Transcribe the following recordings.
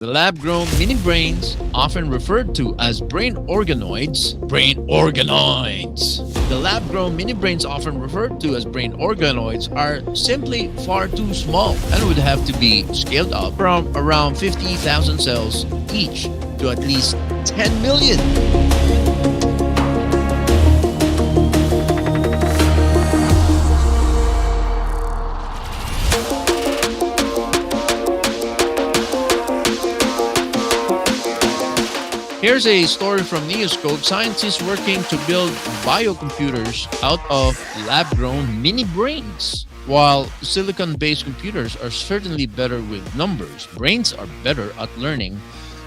The lab-grown mini-brains, often referred to as brain organoids. The lab-grown mini-brains, often referred to as brain organoids, are simply far too small and would have to be scaled up from around 50,000 cells each to at least 10 million. Here's a story from Neoscope. Scientists working to build biocomputers out of lab-grown mini-brains. While silicon-based computers are certainly better with numbers, brains are better at learning.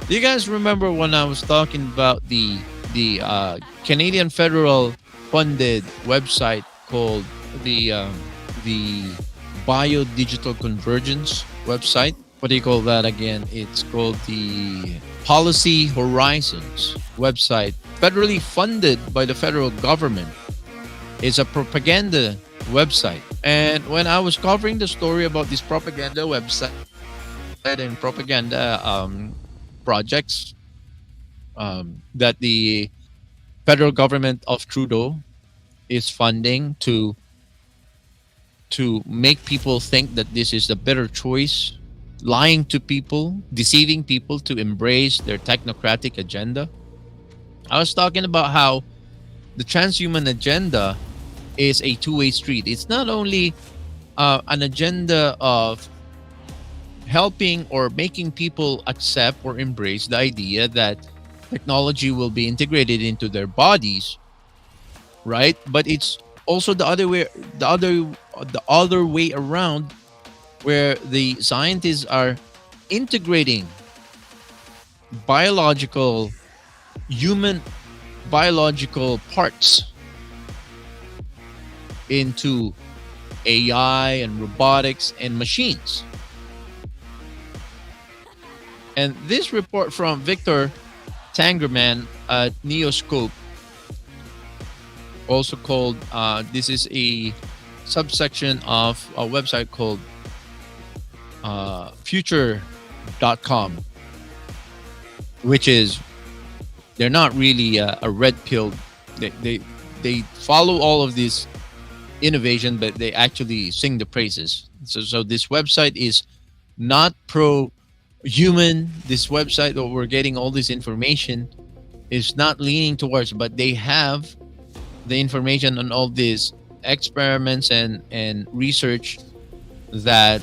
Do you guys remember when I was talking about the Canadian federal funded website called the Biodigital Convergence website? What do you call that again? It's called the Policy Horizons website, federally funded by the federal government. It's a propaganda website. And when I was covering the story about this propaganda website and propaganda projects that the federal government of Trudeau is funding to make people think that this is the better choice, lying to people, deceiving people to embrace their technocratic agenda. I was talking about how the transhuman agenda is a two-way street. It's not only an agenda of helping or making people accept or embrace the idea that technology will be integrated into their bodies, right? But it's also the other way around, where the scientists are integrating human biological parts into AI and robotics and machines. And this report from Victor Tangerman at Neoscope, also called, this is a subsection of a website called future.com, which is, they're not really a red pill. They follow all of this innovation, but they actually sing the praises. So this website is not pro human. This website that we're getting all this information is not leaning towards, but they have the information on all these experiments and research that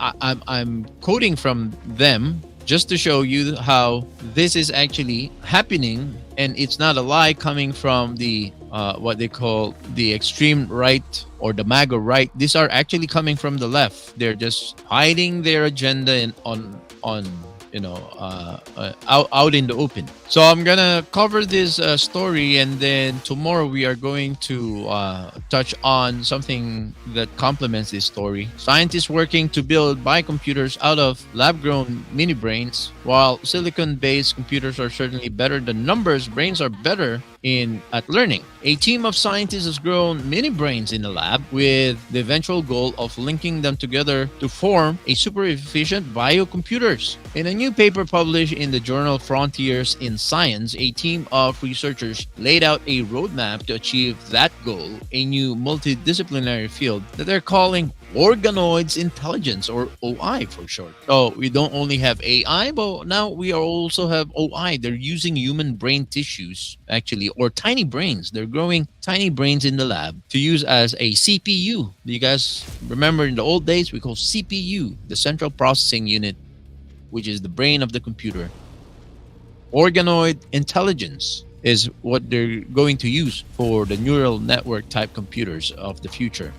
I'm quoting from them, just to show you how this is actually happening, and it's not a lie coming from the what they call the extreme right or the MAGA right. These are actually coming from the left. They're just hiding their agenda on out in the open. So I'm gonna cover this story, and then tomorrow we are going to touch on something that complements this story. Scientists working to build biocomputers out of lab-grown mini brains. While silicon-based computers are certainly better than numbers, brains are better at learning. A team of scientists has grown mini brains in the lab with the eventual goal of linking them together to form a super efficient biocomputers. In a new paper published in the journal Frontiers in Science, a team of researchers laid out a roadmap to achieve that goal, a new multidisciplinary field that they're calling organoids intelligence, or OI for short. So we don't only have AI, but now we also have OI. They're using human brain tissues, actually, or tiny brains. They're growing tiny brains in the lab to use as a CPU. Do you guys remember in the old days, we call CPU, the central processing unit, which is the brain of the computer. Organoid intelligence is what they're going to use for the neural network type computers of the future.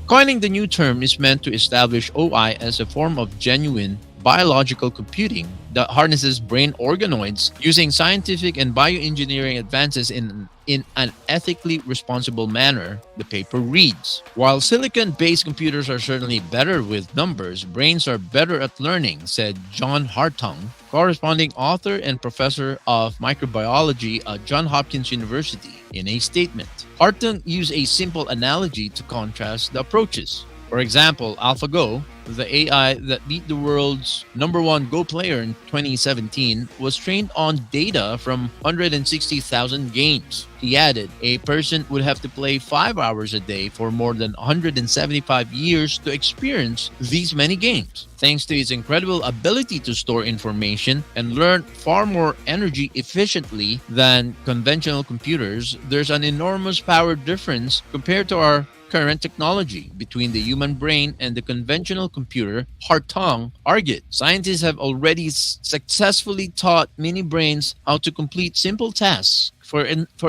Coining the new term is meant to establish OI as a form of genuine biological computing that harnesses brain organoids using scientific and bioengineering advances in an ethically responsible manner, the paper reads. While silicon-based computers are certainly better with numbers, brains are better at learning, said John Hartung, corresponding author and professor of microbiology at Johns Hopkins University, in a statement. Hartung used a simple analogy to contrast the approaches. For example, AlphaGo, the AI that beat the world's number one Go player in 2017, was trained on data from 160,000 games. He added, a person would have to play 5 hours a day for more than 175 years to experience these many games. Thanks to its incredible ability to store information and learn far more energy efficiently than conventional computers, there's an enormous power difference compared to our current technology between the human brain and the conventional computer. Hartung argued, scientists have already successfully taught mini brains how to complete simple tasks. For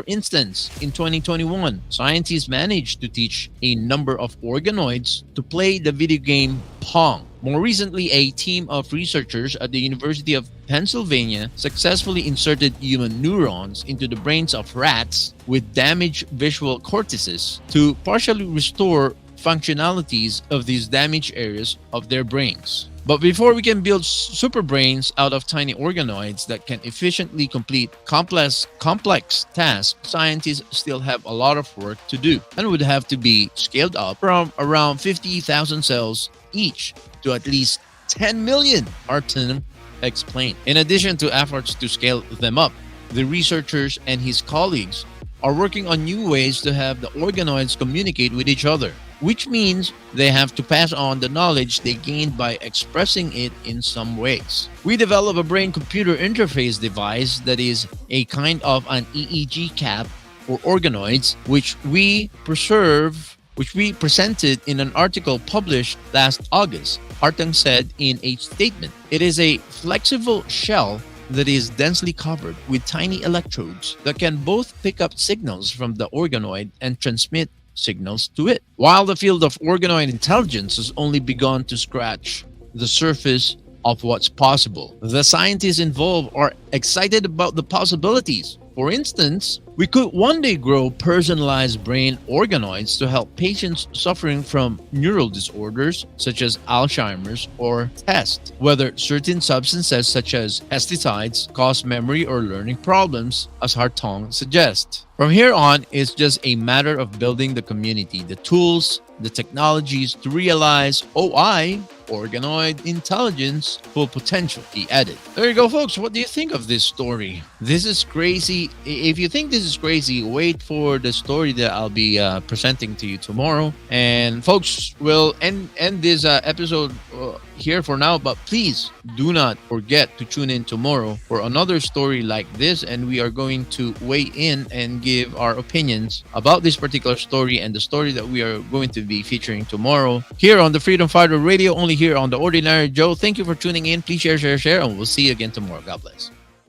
instance, in 2021, scientists managed to teach a number of organoids to play the video game Pong. More recently, a team of researchers at the University of Pennsylvania successfully inserted human neurons into the brains of rats with damaged visual cortices to partially restore functionalities of these damaged areas of their brains. But before we can build super brains out of tiny organoids that can efficiently complete complex tasks, scientists still have a lot of work to do and would have to be scaled up from around 50,000 cells each to at least 10 million, Artem explained. In addition to efforts to scale them up, the researchers and his colleagues are working on new ways to have the organoids communicate with each other, which means they have to pass on the knowledge they gained by expressing it in some ways. We develop a brain-computer interface device that is a kind of an EEG cap for organoids, which we presented in an article published last August, Hartung said in a statement. It is a flexible shell that is densely covered with tiny electrodes that can both pick up signals from the organoid and transmit signals to it. While the field of organoid intelligence has only begun to scratch the surface of what's possible, the scientists involved are excited about the possibilities. For instance, we could one day grow personalized brain organoids to help patients suffering from neural disorders such as Alzheimer's or test whether certain substances such as pesticides cause memory or learning problems, as Hartung suggests. From here on, it's just a matter of building the community, the tools, the technologies to realize OI, organoid intelligence, full potential, he added. There you go, folks. What do you think of this story? This is crazy. If you think this is crazy, wait for the story that I'll be presenting to you tomorrow. And folks, we'll end this episode here for now, but please do not forget to tune in tomorrow for another story like this, and we are going to weigh in and give our opinions about this particular story and the story that we are going to be featuring tomorrow here on the Freedom Fighter Radio, only here on The Ordinary Joe. Thank you for tuning in. Please share, and we'll see you again tomorrow. God bless.